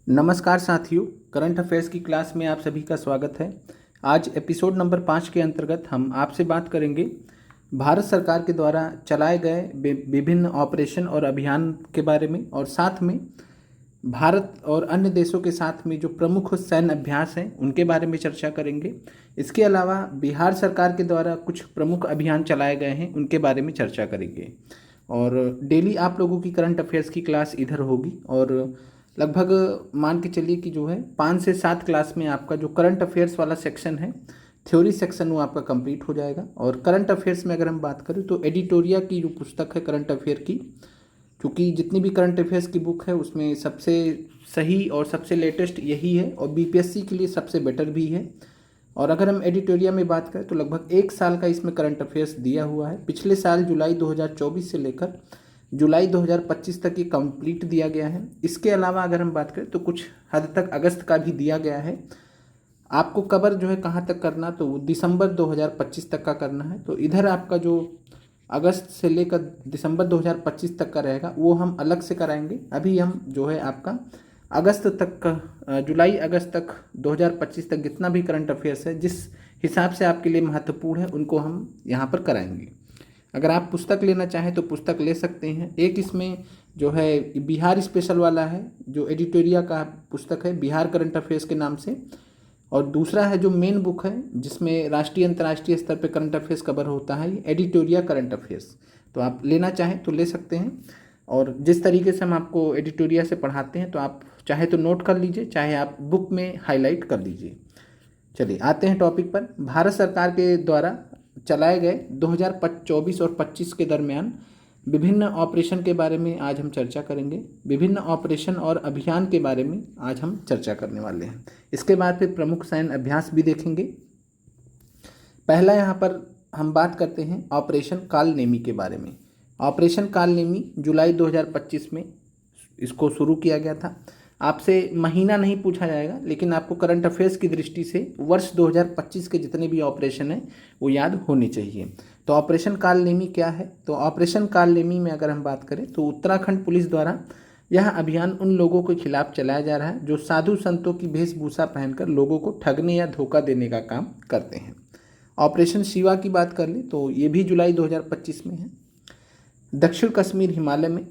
नमस्कार साथियों, current affairs की क्लास में आप सभी का स्वागत है। आज एपिसोड नंबर 5 के अंतर्गत हम आपसे बात करेंगे भारत सरकार के द्वारा चलाए गए विभिन्न ऑपरेशन और अभियान के बारे में, और साथ में भारत और अन्य देशों के साथ में जो प्रमुख सैन्य अभ्यास हैं उनके बारे में चर्चा करेंगे। इसके अलावा बिहार सरकार के द्वारा कुछ प्रमुख अभियान चलाए गए हैं उनके बारे में चर्चा करेंगे। और डेली आप लोगों की करंट अफेयर्स की क्लास इधर होगी, और लगभग मान के चलिए कि जो है 5 से 7 क्लास में आपका जो करंट अफेयर्स वाला सेक्शन है, थ्योरी सेक्शन, वो आपका कंप्लीट हो जाएगा। और करंट अफेयर्स में अगर हम बात करें तो एडिटोरिया की जो पुस्तक है करंट अफेयर की, क्योंकि जितनी भी करंट अफेयर्स की बुक है उसमें सबसे सही और सबसे लेटेस्ट यही है, और बीपीएससी के लिए सबसे बेटर भी है। और अगर हम एडिटोरिया में बात करें तो लगभग 1 साल का इसमें करंट अफेयर्स दिया हुआ है। पिछले साल जुलाई 2024 से लेकर जुलाई 2025 तक ये कंप्लीट दिया गया है। इसके अलावा अगर हम बात करें तो कुछ हद तक अगस्त का भी दिया गया है। आपको कवर जो है कहाँ तक करना, तो दिसंबर 2025 तक का करना है। तो इधर आपका जो अगस्त से लेकर दिसंबर 2025 तक का रहेगा वो हम अलग से कराएंगे। अभी हम जो है आपका अगस्त तक का, जुलाई अगस्त तक 2025 तक जितना भी करंट अफेयर्स है जिस हिसाब से आपके लिए महत्वपूर्ण है उनको हम यहाँ पर कराएंगे। अगर आप पुस्तक लेना चाहें तो पुस्तक ले सकते हैं। एक इसमें जो है बिहार स्पेशल वाला है, जो एडिटोरिया का पुस्तक है बिहार करंट अफेयर्स के नाम से, और दूसरा है जो मेन बुक है जिसमें राष्ट्रीय अंतर्राष्ट्रीय स्तर पे करंट अफेयर्स कवर होता है, ये एडिटोरिया करंट अफेयर्स। तो आप लेना चाहें तो ले सकते हैं। और जिस तरीके से हम आपको एडिटोरिया से पढ़ाते हैं तो आप चाहे तो नोट कर लीजिए, चाहे आप बुक में हाईलाइट कर लीजिए। चलिए आते हैं टॉपिक पर। भारत सरकार के द्वारा चलाए गए 2024 और 25 के दरमियान विभिन्न ऑपरेशन के बारे में आज हम चर्चा करेंगे। विभिन्न ऑपरेशन और अभियान के बारे में आज हम चर्चा करने वाले हैं। इसके बाद फिर प्रमुख सैन्य अभ्यास भी देखेंगे। पहला यहाँ पर हम बात करते हैं ऑपरेशन काल नेमी के बारे में। ऑपरेशन काल नेमी जुलाई 2025 में इसको शुरू किया गया था। आपसे महीना नहीं पूछा जाएगा, लेकिन आपको करंट अफेयर्स की दृष्टि से वर्ष 2025 के जितने भी ऑपरेशन हैं वो याद होने चाहिए। तो ऑपरेशन काल नेमी क्या है? तो ऑपरेशन काल नेमी में अगर हम बात करें तो उत्तराखंड पुलिस द्वारा यह अभियान उन लोगों के खिलाफ चलाया जा रहा है जो साधु संतों की वेशभूषा पहनकर लोगों को ठगने या धोखा देने का काम करते हैं। ऑपरेशन शिवा की बात कर लें तो ये भी जुलाई 2025 में है। दक्षिण कश्मीर हिमालय में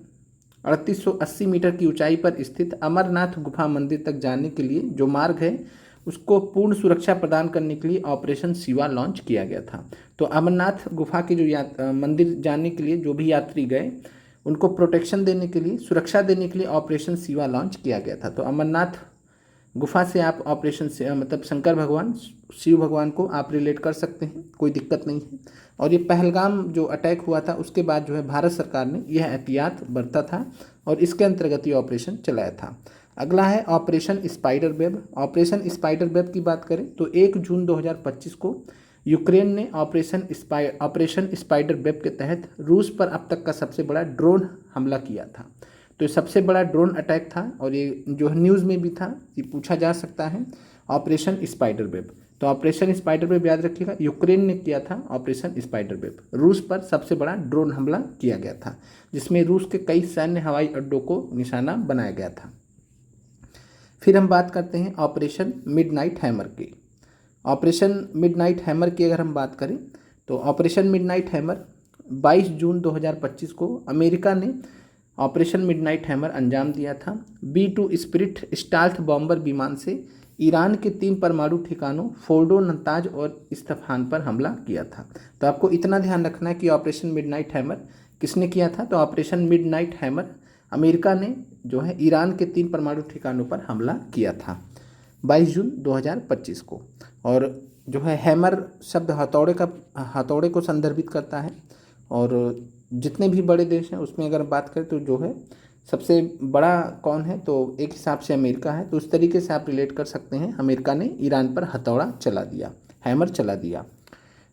3880 मीटर की ऊंचाई पर स्थित अमरनाथ गुफा मंदिर तक जाने के लिए जो मार्ग है उसको पूर्ण सुरक्षा प्रदान करने के लिए ऑपरेशन शिवा लॉन्च किया गया था। तो अमरनाथ गुफा के जो मंदिर जाने के लिए जो भी यात्री गए उनको प्रोटेक्शन देने के लिए, सुरक्षा देने के लिए ऑपरेशन शिवा लॉन्च किया गया था। तो अमरनाथ गुफा से आप ऑपरेशन से मतलब शंकर भगवान, शिव भगवान को आप रिलेट कर सकते हैं, कोई दिक्कत नहीं है। और ये पहलगाम जो अटैक हुआ था उसके बाद जो है भारत सरकार ने यह एहतियात बरता था और इसके अंतर्गत ये ऑपरेशन चलाया था। अगला है operation spider web. Operation spider web की बात करें तो 1 जून 2025 को यूक्रेन ने ऑपरेशन स्पाइडर वेब के तहत रूस पर अब तक का सबसे बड़ा ड्रोन हमला किया था। तो ये सबसे बड़ा ड्रोन अटैक था और ये जो न्यूज़ में भी था, ये पूछा जा सकता है ऑपरेशन स्पाइडर वेब। तो ऑपरेशन स्पाइडर वेब याद रखिएगा, यूक्रेन ने किया था ऑपरेशन स्पाइडर वेब। रूस पर सबसे बड़ा ड्रोन हमला किया गया था जिसमें रूस के कई सैन्य हवाई अड्डों को निशाना बनाया गया था। फिर हम बात करते हैं ऑपरेशन मिडनाइट हैमर की। ऑपरेशन मिडनाइट हैमर की अगर हम बात करें तो ऑपरेशन मिडनाइट हैमर 22 जून 2025 को अमेरिका ने ऑपरेशन मिडनाइट हैमर अंजाम दिया था। B-2 स्पिरिट स्टाल्थ बॉम्बर विमान से ईरान के 3 परमाणु ठिकानों फोर्डो, नताज और इस्फहान पर हमला किया था। तो आपको इतना ध्यान रखना है कि ऑपरेशन मिडनाइट हैमर किसने किया था? तो ऑपरेशन मिडनाइट हैमर अमेरिका ने जो है ईरान के 3 परमाणु ठिकानों पर हमला किया था 22 जून 2025 को। और जो है हैमर शब्द हथौड़े को संदर्भित करता है। और जितने भी बड़े देश हैं उसमें अगर बात करें तो जो है सबसे बड़ा कौन है, तो एक हिसाब से अमेरिका है। तो उस तरीके से आप रिलेट कर सकते हैं, अमेरिका ने ईरान पर हथौड़ा चला दिया, हैमर चला दिया।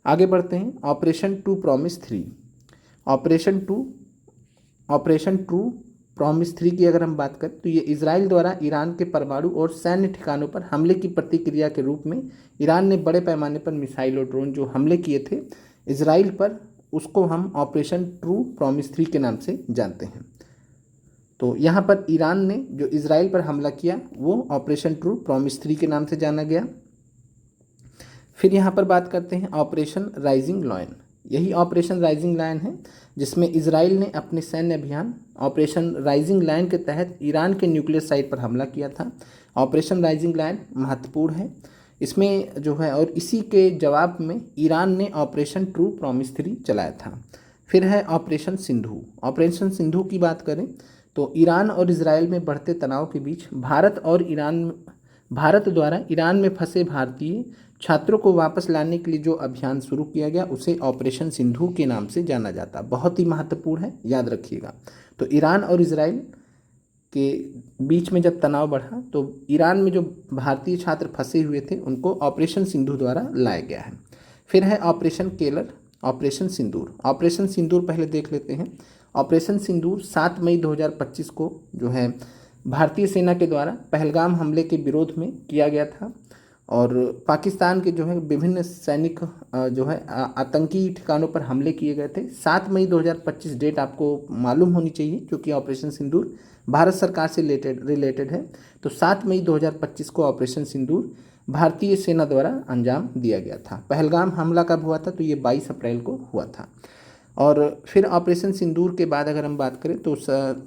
आगे बढ़ते हैं operation true promise 3। Operation true promise 3 की अगर हम बात करें तो ये इजराइल द्वारा ईरान के परमाणु और सैन्य ठिकानों पर हमले की प्रतिक्रिया के रूप में ईरान ने बड़े पैमाने पर मिसाइल और ड्रोन जो हमले किए थे इजराइल पर, उसको हम ऑपरेशन ट्रू प्रॉमिस 3 के नाम से जानते हैं। तो यहाँ पर ईरान ने जो इजराइल पर हमला किया वो ऑपरेशन ट्रू प्रॉमिस 3 के नाम से जाना गया। फिर यहाँ पर बात करते हैं ऑपरेशन राइजिंग लायन। यही ऑपरेशन राइजिंग लायन है जिसमें इजराइल ने अपने सैन्य अभियान ऑपरेशन राइजिंग लायन के तहत ईरान के न्यूक्लियर साइट पर हमला किया था। ऑपरेशन राइजिंग लायन महत्वपूर्ण है इसमें जो है, और इसी के जवाब में ईरान ने ऑपरेशन ट्रू प्रॉमिस 3 चलाया था। फिर है ऑपरेशन सिंधु। ऑपरेशन सिंधु की बात करें तो ईरान और इजराइल में बढ़ते तनाव के बीच भारत द्वारा ईरान में फंसे भारतीय छात्रों को वापस लाने के लिए जो अभियान शुरू किया गया उसे ऑपरेशन सिंधु के नाम से जाना जाता। बहुत ही महत्वपूर्ण है, याद रखिएगा। तो ईरान और इजराइल के बीच में जब तनाव बढ़ा तो ईरान में जो भारतीय छात्र फंसे हुए थे उनको ऑपरेशन सिंधु द्वारा लाया गया है। फिर है ऑपरेशन केलर, ऑपरेशन सिंदूर। ऑपरेशन सिंदूर पहले देख लेते हैं। ऑपरेशन सिंदूर 7 मई 2025 को जो है भारतीय सेना के द्वारा पहलगाम हमले के विरोध में किया गया था और पाकिस्तान के जो है विभिन्न सैनिक जो है आतंकी ठिकानों पर हमले किए गए थे। 7 मई 2025 डेट आपको मालूम होनी चाहिए क्योंकि ऑपरेशन सिंदूर भारत सरकार से रिलेटेड है। तो 7 मई 2025 को ऑपरेशन सिंदूर भारतीय सेना द्वारा अंजाम दिया गया था। पहलगाम हमला कब हुआ था तो ये 22 अप्रैल को हुआ था। और फिर ऑपरेशन सिंदूर के बाद अगर हम बात करें तो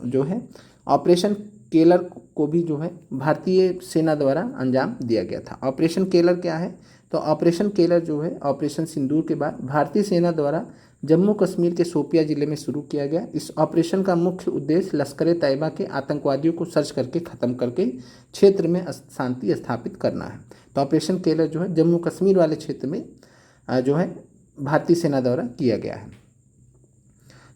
जो है ऑपरेशन केलर को भी जो है भारतीय सेना द्वारा अंजाम दिया गया था। ऑपरेशन केलर क्या है तो ऑपरेशन केलर जो है ऑपरेशन सिंदूर के बाद भारतीय सेना द्वारा जम्मू कश्मीर के शोपिया जिले में शुरू किया गया। इस ऑपरेशन का मुख्य उद्देश्य लश्कर ए तैयबा के आतंकवादियों को सर्च करके ख़त्म करके क्षेत्र में शांति स्थापित करना है। तो ऑपरेशन केलर जो है जम्मू कश्मीर वाले क्षेत्र में जो है भारतीय सेना द्वारा किया गया है।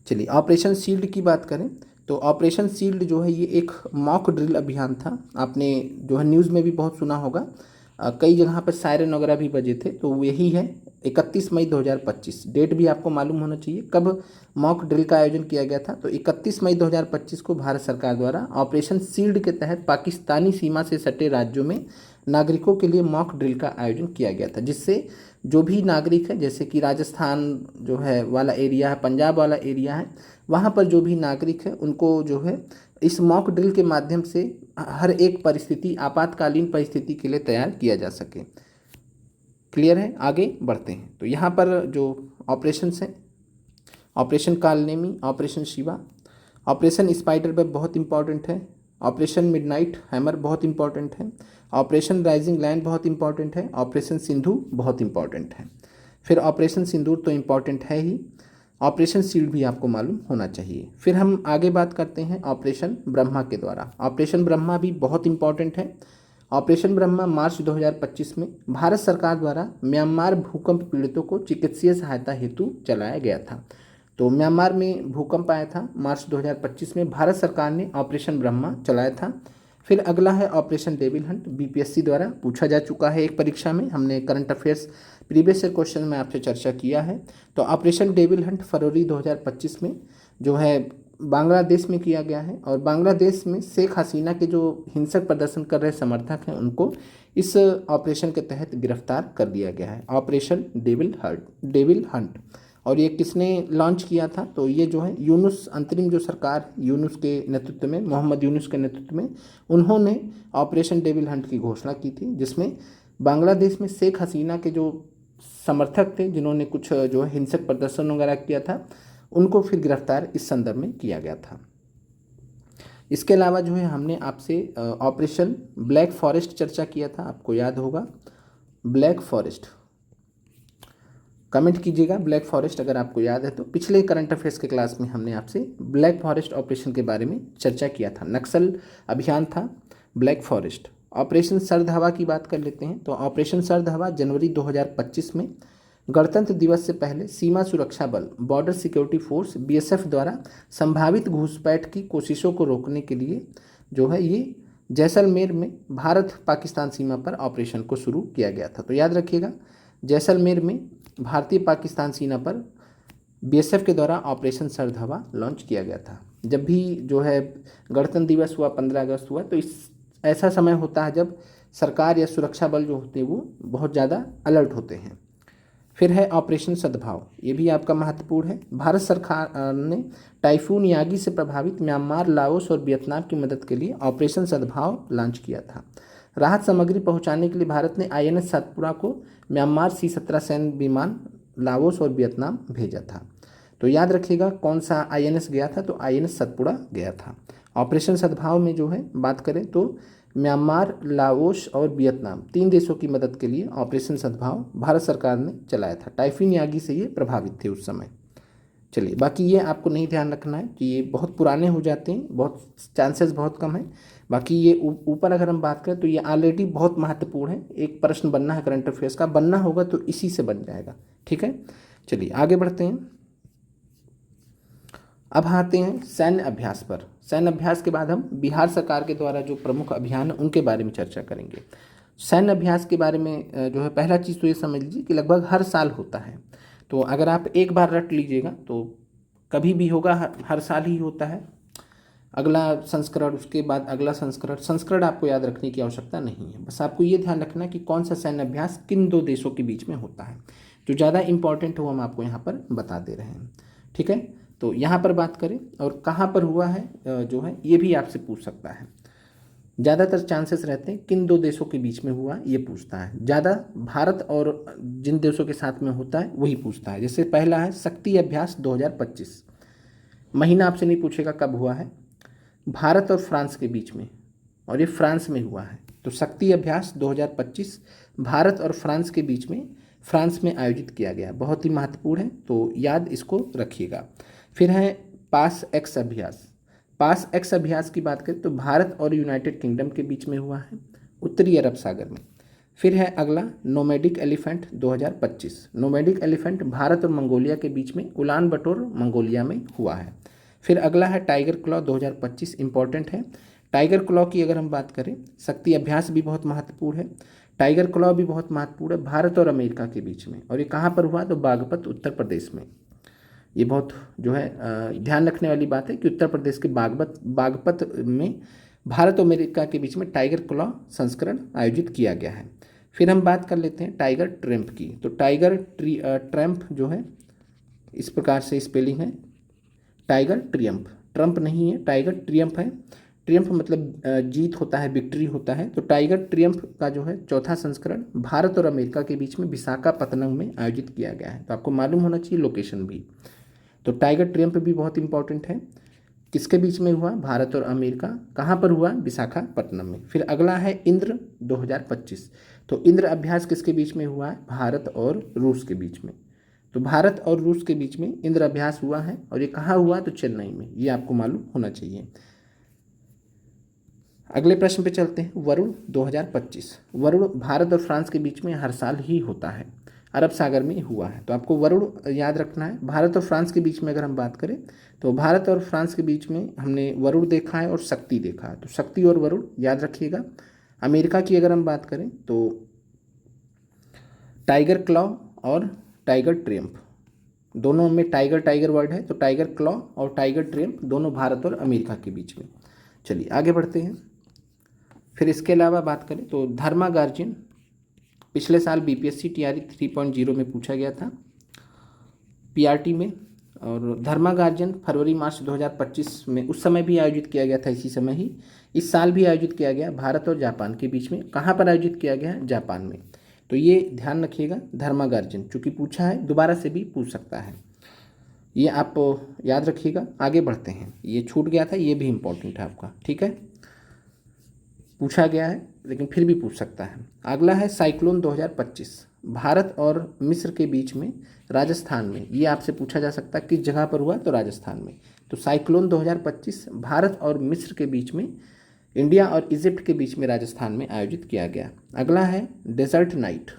चलिए ऑपरेशन शील्ड की बात करें तो ऑपरेशन शील्ड जो है ये एक मॉक ड्रिल अभियान था। आपने जो है न्यूज़ में भी बहुत सुना होगा, कई जगह पर सायरन वगैरह भी बजे थे। तो यही है 31 मई 2025 डेट भी आपको मालूम होना चाहिए कब मॉक ड्रिल का आयोजन किया गया था। तो 31 मई 2025 को भारत सरकार द्वारा ऑपरेशन शील्ड के तहत पाकिस्तानी सीमा से सटे राज्यों में नागरिकों के लिए मॉक ड्रिल का आयोजन किया गया था, जिससे जो भी नागरिक है जैसे कि राजस्थान जो है वाला एरिया है, पंजाब वाला एरिया है, वहाँ पर जो भी नागरिक है उनको जो है इस मॉक ड्रिल के माध्यम से हर एक परिस्थिति आपातकालीन परिस्थिति के लिए तैयार किया जा सके। क्लियर है, आगे बढ़ते हैं। तो यहाँ पर जो ऑपरेशंस हैं operation Kalanemi, operation Shiva, operation spider web बहुत इंपॉर्टेंट है, ऑपरेशन मिडनाइट हैमर बहुत इंपॉर्टेंट है, ऑपरेशन राइजिंग लायन बहुत इंपॉर्टेंट है, ऑपरेशन सिंधु बहुत इंपॉर्टेंट है। फिर ऑपरेशन सिंदूर तो इम्पॉर्टेंट है ही, ऑपरेशन शील्ड भी आपको मालूम होना चाहिए। फिर हम आगे बात करते हैं ऑपरेशन ब्रह्मा के द्वारा। ऑपरेशन ब्रह्मा भी बहुत इंपॉर्टेंट है। ऑपरेशन ब्रह्मा मार्च 2025 में भारत सरकार द्वारा म्यांमार भूकंप पीड़ितों को चिकित्सीय सहायता हेतु चलाया गया था। तो म्यांमार में भूकंप आया था मार्च 2025 में, भारत सरकार ने ऑपरेशन ब्रह्मा चलाया था। फिर अगला है ऑपरेशन डेविल हंट, बीपीएससी द्वारा पूछा जा चुका है एक परीक्षा में, हमने current affairs previous year question में आपसे चर्चा किया है। तो ऑपरेशन डेविल हंट फरवरी 2025 में जो है बांग्लादेश में किया गया है और बांग्लादेश में शेख हसीना के जो हिंसक प्रदर्शन कर रहे समर्थक हैं उनको इस ऑपरेशन के तहत गिरफ्तार कर दिया गया है। ऑपरेशन डेविल हंट और ये किसने लॉन्च किया था तो ये जो है यूनुस, अंतरिम जो सरकार यूनुस के नेतृत्व में, मोहम्मद यूनुस के नेतृत्व में उन्होंने ऑपरेशन डेविल हंट की घोषणा की थी, जिसमें बांग्लादेश में शेख हसीना के जो समर्थक थे जिन्होंने कुछ जो है हिंसक प्रदर्शन वगैरह किया था उनको फिर गिरफ्तार इस संदर्भ में किया गया था। इसके अलावा जो है हमने आपसे ऑपरेशन ब्लैक फॉरेस्ट चर्चा किया था, आपको याद होगा। ब्लैक फॉरेस्ट कमेंट कीजिएगा ब्लैक फॉरेस्ट अगर आपको याद है तो। पिछले करंट अफेयर्स के क्लास में हमने आपसे ब्लैक फॉरेस्ट ऑपरेशन के बारे में चर्चा किया था। नक्सल अभियान था ब्लैक फॉरेस्ट। ऑपरेशन सर्द हवा की बात कर लेते हैं। तो ऑपरेशन सर्द हवा जनवरी 2025 में गणतंत्र दिवस से पहले सीमा सुरक्षा बल बॉर्डर सिक्योरिटी फोर्स बीएसएफ द्वारा संभावित घुसपैठ की कोशिशों को रोकने के लिए जो है ये जैसलमेर में भारत पाकिस्तान सीमा पर ऑपरेशन को शुरू किया गया था। तो याद रखिएगा जैसलमेर में भारतीय पाकिस्तान सीमा पर बीएसएफ के द्वारा ऑपरेशन सर्द हवा लॉन्च किया गया था। जब भी जो है गणतंत्र दिवस हुआ, 15 अगस्त हुआ, तो इस ऐसा समय होता है जब सरकार या सुरक्षा बल जो होते हैं वो बहुत ज़्यादा अलर्ट होते हैं। फिर है ऑपरेशन सद्भाव, ये भी आपका महत्वपूर्ण है। भारत सरकार ने टाइफून यागी से प्रभावित म्यांमार, लाओस और वियतनाम की मदद के लिए ऑपरेशन सद्भाव लॉन्च किया था। राहत सामग्री पहुंचाने के लिए भारत ने आईएनएस सतपुड़ा को म्यांमार C-17 सैन्य विमान लाओस और वियतनाम भेजा था। तो याद रखिएगा कौन सा आईएनएस गया था, तो आईएनएस सतपुड़ा गया था। ऑपरेशन सद्भाव में जो है बात करें तो म्यांमार, लाओस और वियतनाम 3 देशों की मदद के लिए ऑपरेशन सद्भाव भारत सरकार ने चलाया था। टाइफून यागी से ये प्रभावित थे उस समय। चलिए, बाकी ये आपको नहीं ध्यान रखना है कि ये बहुत पुराने हो जाते हैं, बहुत चांसेस बहुत कम है। बाकी ये ऊपर अगर हम बात करें तो ये ऑलरेडी बहुत महत्वपूर्ण है। एक प्रश्न बनना है करंट अफेयर्स का, बनना होगा तो इसी से बन जाएगा। ठीक है, चलिए आगे बढ़ते हैं। अब आते हैं सैन्य अभ्यास पर। सैन्य अभ्यास के बाद हम बिहार सरकार के द्वारा जो प्रमुख अभियान है उनके बारे में चर्चा करेंगे। सैन्य अभ्यास के बारे में जो है पहला चीज़ तो ये समझ लीजिए कि लगभग हर साल होता है। तो अगर आप एक बार रट लीजिएगा तो कभी भी होगा, हर साल ही होता है। अगला संस्करण, उसके बाद अगला संस्करण आपको याद रखने की आवश्यकता नहीं है। बस आपको ये ध्यान रखना कि कौन सा सैन्य अभ्यास किन 2 देशों के बीच में होता है। जो ज़्यादा इंपॉर्टेंट हो हम आपको यहाँ पर बता दे रहे हैं। ठीक है, तो यहाँ पर बात करें और कहाँ पर हुआ है जो है ये भी आपसे पूछ सकता है। ज़्यादातर चांसेस रहते हैं किन 2 देशों के बीच में हुआ ये पूछता है। ज़्यादा भारत और जिन देशों के साथ में होता है वही पूछता है। जैसे पहला है शक्ति अभ्यास 2025, महीना आपसे नहीं पूछेगा कब हुआ है, भारत और फ्रांस के बीच में, और ये फ्रांस में हुआ है। तो शक्ति अभ्यास 2025 भारत और फ्रांस के बीच में फ्रांस में आयोजित किया गया, बहुत ही महत्वपूर्ण है, तो याद इसको रखिएगा। फिर है पास एक्स अभ्यास। पास एक्स अभ्यास की बात करें तो भारत और यूनाइटेड किंगडम के बीच में हुआ है, उत्तरी अरब सागर में। फिर है अगला nomadic elephant 2025। Nomadic elephant Bharat और मंगोलिया के बीच में उलान बटोर मंगोलिया में हुआ है। फिर अगला है टाइगर क्लॉ 2025, इंपॉर्टेंट है। टाइगर क्लॉ की अगर हम बात करें, शक्ति अभ्यास भी बहुत महत्वपूर्ण है, टाइगर क्लॉ भी बहुत महत्वपूर्ण है, भारत और अमेरिका के बीच में। और ये कहाँ पर हुआ, तो बागपत उत्तर प्रदेश में। ये बहुत जो है ध्यान रखने वाली बात है कि उत्तर प्रदेश के बागपत में भारत और अमेरिका के बीच में टाइगर क्लॉ संस्करण आयोजित किया गया है। फिर हम बात कर लेते हैं टाइगर ट्रम्प की। तो टाइगर ट्रम्प जो है इस प्रकार से स्पेलिंग है, टाइगर ट्रियम्फ, ट्रम्प नहीं है, टाइगर ट्रियम्फ है। ट्रियम्फ मतलब जीत होता है, विक्ट्री होता है। तो टाइगर ट्रियम्फ का जो है 4था संस्करण भारत और अमेरिका के बीच में विशाखापत्तनम में आयोजित किया गया है। तो आपको मालूम होना चाहिए लोकेशन भी। तो टाइगर ट्रियम्फ भी बहुत इंपॉर्टेंट है। किसके बीच में हुआ, भारत और अमेरिका। कहाँ पर हुआ, विशाखापट्टनम में। फिर अगला है इंद्र 2025। तो इंद्र अभ्यास किसके बीच में हुआ है, भारत और रूस के बीच में। तो भारत और रूस के बीच में इंद्र अभ्यास हुआ है, और ये कहाँ हुआ, तो चेन्नई में। ये आपको मालूम होना चाहिए। अगले प्रश्न पे चलते हैं, वरुण 2025। वरुण भारत और फ्रांस के बीच में हर साल ही होता है, अरब सागर में हुआ है। तो आपको वरुण याद रखना है। भारत और फ्रांस के बीच में अगर हम बात करें तो भारत और फ्रांस के बीच में हमने वरुण देखा है और शक्ति देखा है। तो शक्ति और वरुण याद रखिएगा। अमेरिका की अगर हम बात करें तो टाइगर क्लॉ और टाइगर ट्रियम्फ, दोनों में टाइगर टाइगर वर्ड है। तो टाइगर क्लॉ और टाइगर ट्रियम्फ दोनों भारत और अमेरिका के बीच में। चलिए आगे बढ़ते हैं। फिर इसके अलावा बात करें तो धर्मा गार्जियन पिछले साल बीपीएससी टीआरई 3.0 में पूछा गया था, पीआरटी में। और धर्मा गार्जियन फरवरी मार्च 2025 में उस समय भी आयोजित किया गया था, इसी समय ही। इस साल भी आयोजित किया गया भारत और जापान के बीच में। कहाँ पर आयोजित किया गया, जापान में। तो ये ध्यान रखिएगा, धर्मा गार्जियन चूँकि पूछा है, दोबारा से भी पूछ सकता है, ये आप याद रखिएगा। आगे बढ़ते हैं, ये छूट गया था, ये भी इम्पोर्टेंट है आपका, ठीक है, पूछा गया है लेकिन फिर भी पूछ सकता है। अगला है साइक्लोन 2025, भारत और मिस्र के बीच में राजस्थान में। ये आपसे पूछा जा सकता है किस जगह पर हुआ, तो राजस्थान में। तो साइक्लोन 2025 भारत और मिस्र के बीच में, इंडिया और इजिप्ट के बीच में राजस्थान में आयोजित किया गया। अगला है डेजर्ट नाइट।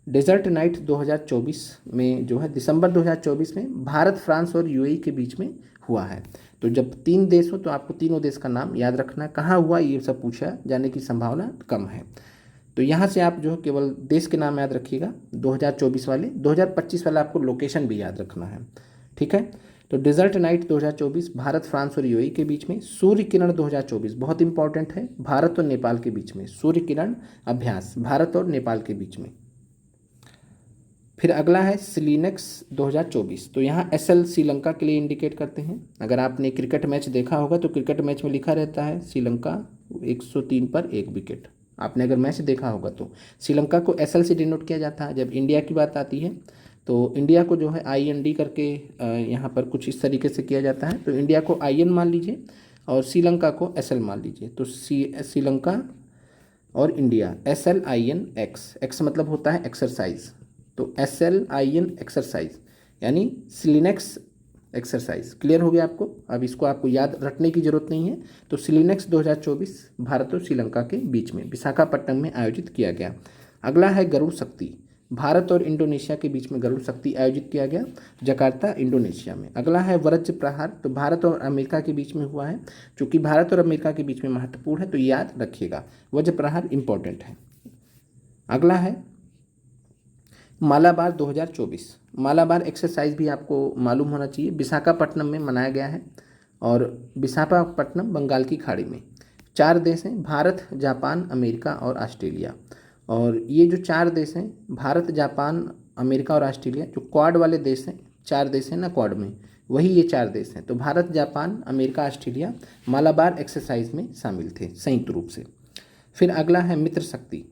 डेजर्ट नाइट 2024 में जो है दिसंबर 2024 में भारत, फ्रांस और यूएई के बीच में हुआ है। तो जब 3 देश हो तो आपको तीनों देश का नाम याद रखना है, कहाँ हुआ ये सब पूछा जाने की संभावना कम है। तो यहाँ से आप जो केवल देश के नाम याद रखिएगा 2024 वाले, 2025 वाला आपको लोकेशन भी याद रखना है, ठीक है। तो डेजर्ट नाइट 2024 भारत, फ्रांस और यूएई के बीच में। सूर्य किरण 2024 बहुत इंपॉर्टेंट है, भारत और नेपाल के बीच में। सूर्य किरण अभ्यास भारत और नेपाल के बीच में। फिर अगला है सिलिनेक्स 2024। तो यहाँ SL श्रीलंका के लिए इंडिकेट करते हैं। अगर आपने क्रिकेट मैच देखा होगा तो क्रिकेट मैच में लिखा रहता है श्रीलंका 103 पर 1 विकेट। आपने अगर मैच देखा होगा तो श्रीलंका को SL से डिनोट किया जाता है। जब इंडिया की बात आती है तो इंडिया को जो है IND करके यहाँ पर कुछ इस तरीके से किया जाता है। तो इंडिया को IN मान लीजिए और श्रीलंका को SL मान लीजिए। तो श्रीलंका और इंडिया SLINX, एक्स मतलब होता है एक्सरसाइज, तो SLIN एक्सरसाइज यानी सिलिनेक्स एक्सरसाइज। क्लियर हो गया आपको? अब इसको आपको याद रखने की जरूरत नहीं है। तो सिलिनेक्स 2024 भारत और श्रीलंका के बीच में विशाखापट्टनम में आयोजित किया गया। अगला है गरुड़ शक्ति, भारत और इंडोनेशिया के बीच में गरुड़ शक्ति आयोजित किया गया जकार्ता इंडोनेशिया में। अगला है वज्र प्रहार, तो भारत और अमेरिका के बीच में हुआ है। चूँकि भारत और अमेरिका के बीच में महत्वपूर्ण है तो याद रखिएगा, वज्र प्रहार इंपॉर्टेंट है। अगला है मालाबार 2024। मालाबार एक्सरसाइज भी आपको मालूम होना चाहिए, विशाखापट्टनम में मनाया गया है और विशाखापट्टनम बंगाल की खाड़ी में। 4 देश हैं, भारत, जापान, अमेरिका और ऑस्ट्रेलिया। और ये जो 4 देश हैं, भारत, जापान, अमेरिका और ऑस्ट्रेलिया, जो क्वाड वाले देश हैं, 4 देश हैं ना क्वाड में, वही ये 4 देश हैं। तो Bharat, Japan, America, Australia Malabar exercise में शामिल थे संयुक्त रूप से। फिर अगला है मित्र शक्ति।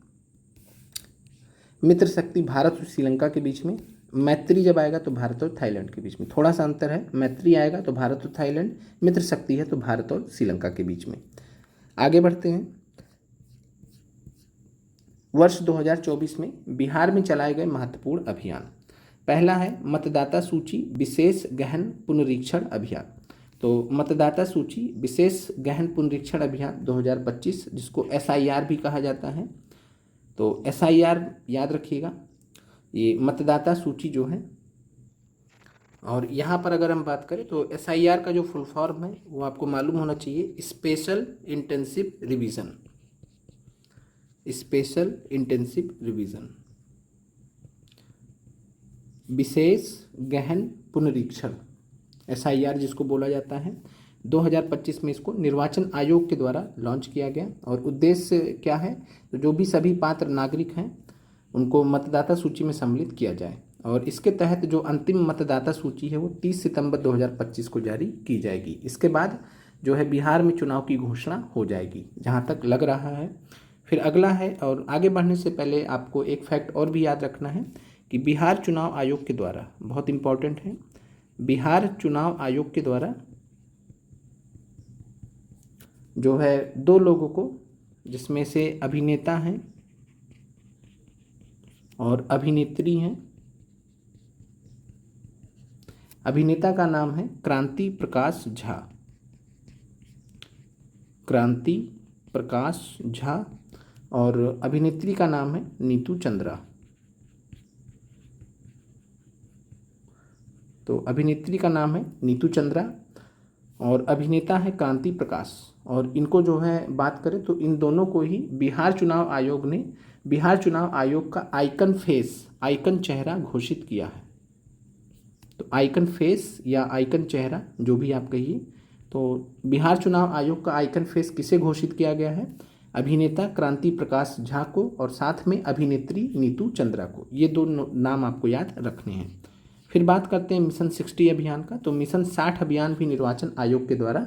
मित्र शक्ति भारत और श्रीलंका के बीच में। मैत्री जब आएगा तो भारत और थाईलैंड के बीच में, थोड़ा सा अंतर है। मैत्री आएगा तो भारत और थाईलैंड, मित्र शक्ति है तो भारत और श्रीलंका के बीच में। आगे बढ़ते हैं। वर्ष 2024 में बिहार में चलाए गए महत्वपूर्ण अभियान। पहला है मतदाता सूची विशेष गहन पुनरीक्षण अभियान। तो मतदाता सूची विशेष गहन पुनरीक्षण अभियान 2025, जिसको SIR भी कहा जाता है। तो SIR याद रखिएगा, ये मतदाता सूची जो है। और यहाँ पर अगर हम बात करें तो SIR का जो फुल फॉर्म है वो आपको मालूम होना चाहिए, special intensive revision. Special intensive revision, विशेष गहन पुनरीक्षण, SIR जिसको बोला जाता है। 2025 में इसको निर्वाचन आयोग के द्वारा लॉन्च किया गया और उद्देश्य क्या है, तो जो भी सभी पात्र नागरिक हैं उनको मतदाता सूची में सम्मिलित किया जाए। और इसके तहत जो अंतिम मतदाता सूची है वो 30 सितंबर 2025 को जारी की जाएगी। इसके बाद जो है बिहार में चुनाव की घोषणा हो जाएगी, जहाँ तक लग रहा है। फिर अगला है, और आगे बढ़ने से पहले आपको एक फैक्ट और भी याद रखना है कि बिहार चुनाव आयोग के द्वारा, बहुत इम्पॉर्टेंट है, बिहार चुनाव आयोग के द्वारा जो है 2 लोगों को, जिसमें से अभिनेता हैं और अभिनेत्री हैं। अभिनेता का नाम है क्रांति प्रकाश झा, क्रांति प्रकाश झा, और अभिनेत्री का नाम है नीतू चंद्रा। तो अभिनेत्री का नाम है नीतू चंद्रा और अभिनेता है क्रांति प्रकाश। और इनको जो है बात करें तो इन दोनों को ही बिहार चुनाव आयोग ने बिहार चुनाव आयोग का आइकन फेस, आइकन चेहरा घोषित किया है। तो आइकन फेस या आइकन चेहरा जो भी आप कहिए, तो बिहार चुनाव आयोग का आइकन फेस किसे घोषित किया गया है? अभिनेता क्रांति प्रकाश झा को और साथ में अभिनेत्री नीतू चंद्रा को। ये 2 नाम आपको याद रखने हैं। फिर बात करते हैं मिशन 60 अभियान का। तो मिशन 60 अभियान भी निर्वाचन आयोग के द्वारा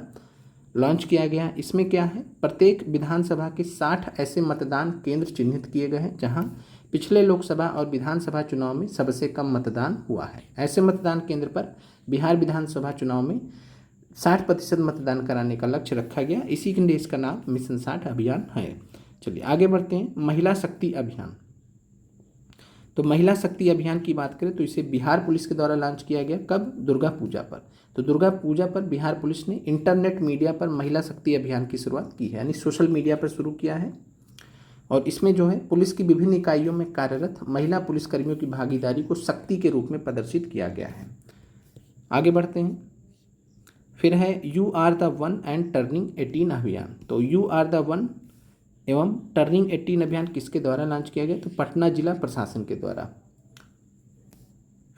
लॉन्च किया गया। इसमें क्या है, प्रत्येक विधानसभा के 60 ऐसे मतदान केंद्र चिन्हित किए गए हैं जहां पिछले लोकसभा और विधानसभा चुनाव में सबसे कम मतदान हुआ है। ऐसे मतदान केंद्र पर बिहार विधानसभा चुनाव में 60% मतदान कराने का लक्ष्य रखा गया। इसी के लिए इसका नाम मिशन 60 अभियान है। चलिए आगे बढ़ते हैं। महिला शक्ति अभियान। तो महिला शक्ति अभियान की बात करें तो इसे बिहार पुलिस के द्वारा लॉन्च किया गया। कब? दुर्गा पूजा पर। तो दुर्गा पूजा पर बिहार पुलिस ने इंटरनेट मीडिया पर महिला शक्ति अभियान की शुरुआत की है, यानी सोशल मीडिया पर शुरू किया है। और इसमें जो है पुलिस की विभिन्न इकाइयों में कार्यरत महिला पुलिसकर्मियों की भागीदारी को शक्ति के रूप में प्रदर्शित किया गया है। आगे बढ़ते हैं। फिर है you are the one and turning 18 अभियान। तो यू आर द वन एवं टर्निंग 18 अभियान किसके द्वारा लॉन्च किया गया? तो पटना जिला प्रशासन के द्वारा।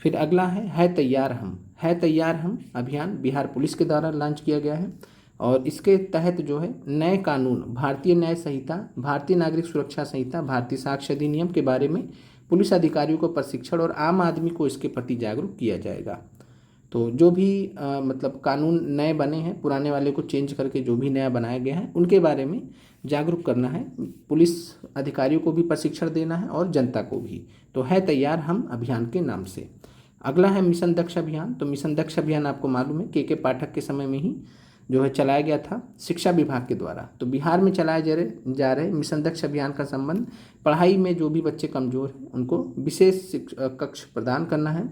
फिर अगला है तैयार हम। है तैयार हम अभियान बिहार पुलिस के द्वारा लॉन्च किया गया है और इसके तहत जो है नए कानून, भारतीय न्याय संहिता, भारतीय नागरिक सुरक्षा संहिता, भारतीय साक्ष्य अधिनियम के बारे में पुलिस अधिकारियों को प्रशिक्षण और आम आदमी को इसके प्रति जागरूक किया जाएगा। तो जो भी मतलब कानून नए बने हैं, पुराने वाले को चेंज करके जो भी नया बनाया गया है उनके बारे में जागरूक करना है, पुलिस अधिकारियों को भी प्रशिक्षण देना है और जनता को भी। तो है तैयार हम अभियान के नाम से। अगला है मिशन दक्ष अभियान। तो मिशन दक्ष अभियान आपको मालूम है के पाठक के समय में ही जो है चलाया गया था शिक्षा विभाग के द्वारा। तो बिहार में चलाए जा रहे मिशन दक्ष अभियान का संबंध पढ़ाई में जो भी बच्चे कमज़ोर हैं उनको विशेष कक्ष प्रदान करना है,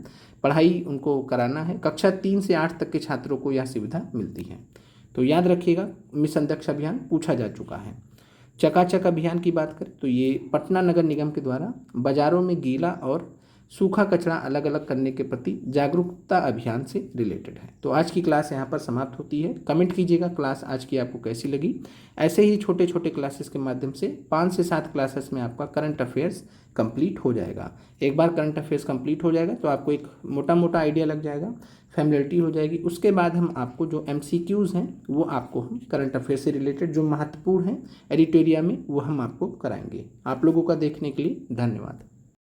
पढ़ाई उनको कराना है। कक्षा 3 से 8 तक के छात्रों को यह सुविधा मिलती है। तो याद रखिएगा, मिशन दक्ष अभियान पूछा जा चुका है। चकाचक अभियान की बात करें तो ये पटना नगर निगम के द्वारा बाजारों में गीला और सूखा कचरा अलग अलग करने के प्रति जागरूकता अभियान से रिलेटेड है। तो आज की क्लास यहाँ पर समाप्त होती है। कमेंट कीजिएगा क्लास आज की आपको कैसी लगी। ऐसे ही छोटे छोटे क्लासेस के माध्यम से 5 से 7 क्लासेस में आपका करंट अफेयर्स कंप्लीट हो जाएगा। एक बार करंट अफेयर्स कंप्लीट हो जाएगा तो आपको एक मोटा मोटा आइडिया लग जाएगा, फैमिलियरिटी हो जाएगी। उसके बाद हम आपको जो MCQs हैं वो आपको हम करंट अफेयर से रिलेटेड जो महत्वपूर्ण हैं एडिटोरिया में वो हम आपको कराएंगे। आप लोगों का देखने के लिए धन्यवाद।